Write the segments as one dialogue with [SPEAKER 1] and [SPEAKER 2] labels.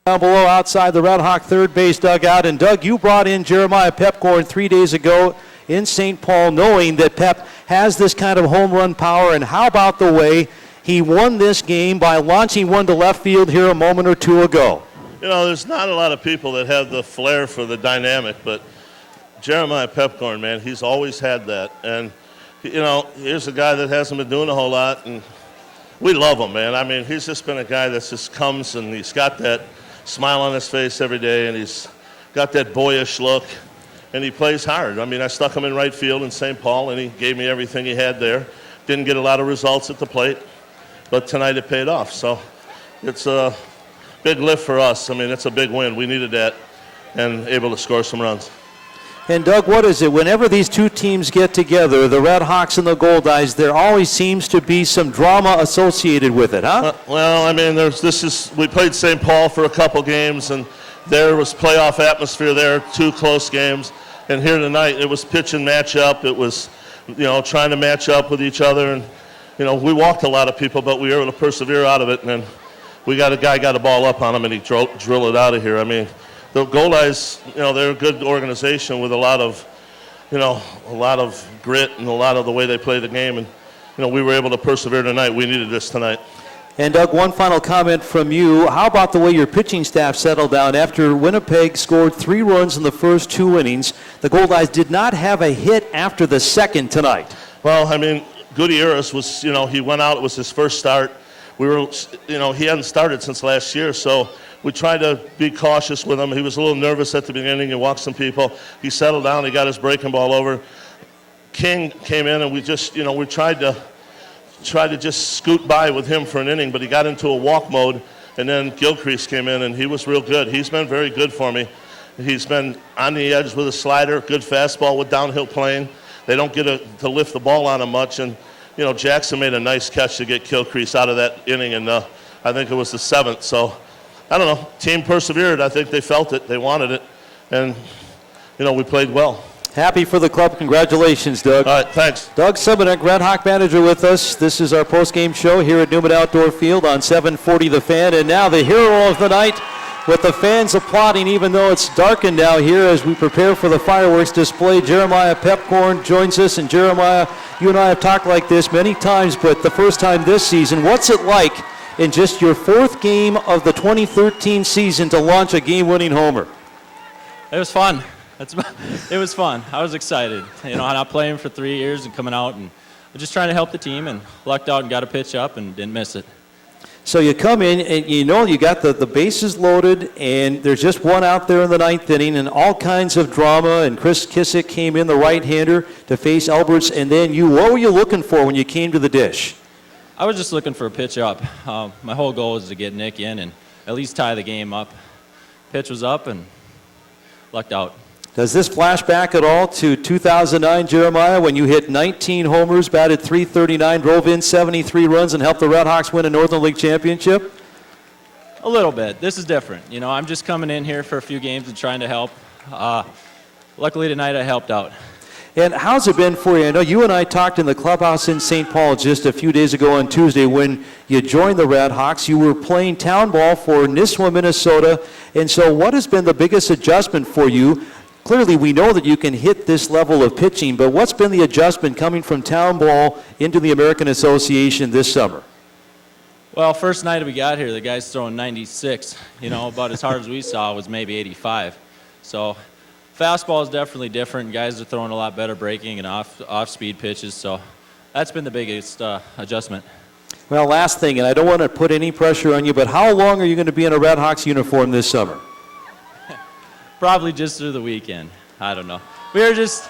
[SPEAKER 1] Down below outside the Red Hawk third base dugout. And Doug, you brought in Jeremiah Pepcorn 3 days ago in St. Paul, knowing that Pep has this kind of home run power. And how about the way he won this game by launching one to left field here a moment or two ago?
[SPEAKER 2] You know, there's not a lot of people that have the flair for the dynamic, but Jeremiah Pepcorn, man, he's always had that. And, you know, here's a guy that hasn't been doing a whole lot, and we love him, man. I mean, he's just been a guy that just comes and he's got that smile on his face every day, and he's got that boyish look, and he plays hard. I mean, I stuck him in right field in St. Paul, and he gave me everything he had there. Didn't get a lot of results at the plate, but tonight it paid off. So it's a big lift for us. I mean, it's a big win. We needed that and able to score some runs.
[SPEAKER 1] And Doug, what is it? Whenever these two teams get together, the Red Hawks and the Goldeyes, there always seems to be some drama associated with it, huh?
[SPEAKER 2] Well, I mean, we played St. Paul for a couple games, and there was playoff atmosphere there, 2 close games. And here tonight, it was pitch and match up. It was, you know, trying to match up with each other. And, you know, we walked a lot of people, but we were able to persevere out of it. And then a guy got a ball up on him, and he drilled it out of here. I mean, the Goldeyes, you know, they're a good organization with a lot of grit and a lot of the way they play the game. And, you know, we were able to persevere tonight. We needed this tonight.
[SPEAKER 1] And Doug, one final comment from you. How about the way your pitching staff settled down after Winnipeg scored 3 runs in the first 2 innings? The Goldeyes did not have a hit after the second tonight.
[SPEAKER 2] Well, I mean, Goldeyes was, you know, he went out. It was his first start. We were, you know, he hadn't started since last year, so we tried to be cautious with him. He was a little nervous at the beginning. He walked some people. He settled down. He got his breaking ball over. King came in, and we just, you know, we tried to just scoot by with him for an inning, but he got into a walk mode, and then Gilcrease came in, and he was real good. He's been very good for me. He's been on the edge with a slider, good fastball with downhill playing. They don't get to lift the ball on him much, and, you know, Jackson made a nice catch to get Gilcrease out of that inning, and I think it was the 7th. So, I don't know, team persevered. I think they felt it. They wanted it. And, you know, we played well.
[SPEAKER 1] Happy for the club. Congratulations, Doug.
[SPEAKER 2] All right, thanks.
[SPEAKER 1] Doug Sebenek, Red Hawk manager with us. This is our post-game show here at Newman Outdoor Field on 740 The Fan. And now the hero of the night, with the fans applauding even though it's darkened now here as we prepare for the fireworks display. Jeremiah Pepcorn joins us. And Jeremiah, you and I have talked like this many times, but the first time this season, what's it like in just your 4th game of the 2013 season to launch a game-winning homer?
[SPEAKER 3] It was fun. It was fun. I was excited. You know, not playing for 3 years and coming out and just trying to help the team, and lucked out and got a pitch up and didn't miss it.
[SPEAKER 1] So you come in and you know you got the bases loaded, and there's just one out there in the 9th inning, and all kinds of drama, and Chris Kissick came in, the right-hander, to face Alberts, and then what were you looking for when you came to the dish?
[SPEAKER 3] I was just looking for a pitch up. My whole goal was to get Nick in and at least tie the game up. Pitch was up and lucked out.
[SPEAKER 1] Does this flash back at all to 2009, Jeremiah, when you hit 19 homers, batted .339, drove in 73 runs, and helped the Red Hawks win a Northern League championship?
[SPEAKER 3] A little bit. This is different. You know, I'm just coming in here for a few games and trying to help. Luckily tonight I helped out.
[SPEAKER 1] And how's it been for you? I know you and I talked in the clubhouse in St. Paul just a few days ago on Tuesday when you joined the Red Hawks. You were playing town ball for Nisswa, Minnesota. And so what has been the biggest adjustment for you? Clearly, we know that you can hit this level of pitching, but what's been the adjustment coming from town ball into the American Association this summer?
[SPEAKER 3] Well, first night we got here, the guy's throwing 96. You know, about as hard as we saw was maybe 85. So fastball is definitely different. Guys are throwing a lot better breaking and off-speed pitches, so that's been the biggest adjustment.
[SPEAKER 1] Well, last thing, and I don't want to put any pressure on you, but how long are you going to be in a Red Hawks uniform this summer?
[SPEAKER 3] Probably just through the weekend. I don't know. We were just...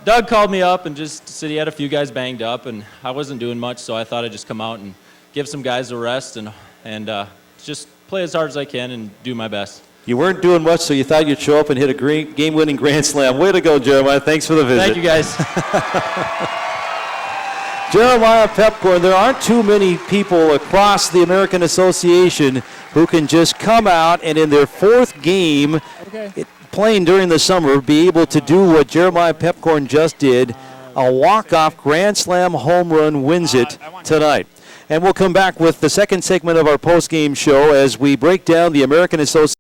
[SPEAKER 3] Doug called me up and just said he had a few guys banged up, and I wasn't doing much, so I thought I'd just come out and give some guys a rest and just play as hard as I can and do my best.
[SPEAKER 1] You weren't doing much, so you thought you'd show up and hit a great game-winning grand slam. Way to go, Jeremiah. Thanks for the visit.
[SPEAKER 3] Thank you, guys.
[SPEAKER 1] Jeremiah Pepcorn, there aren't too many people across the American Association who can just come out and in their 4th game, playing during the summer, be able to do what Jeremiah Pepcorn just did. A walk-off grand slam home run wins it tonight. And we'll come back with the second segment of our post-game show as we break down the American Association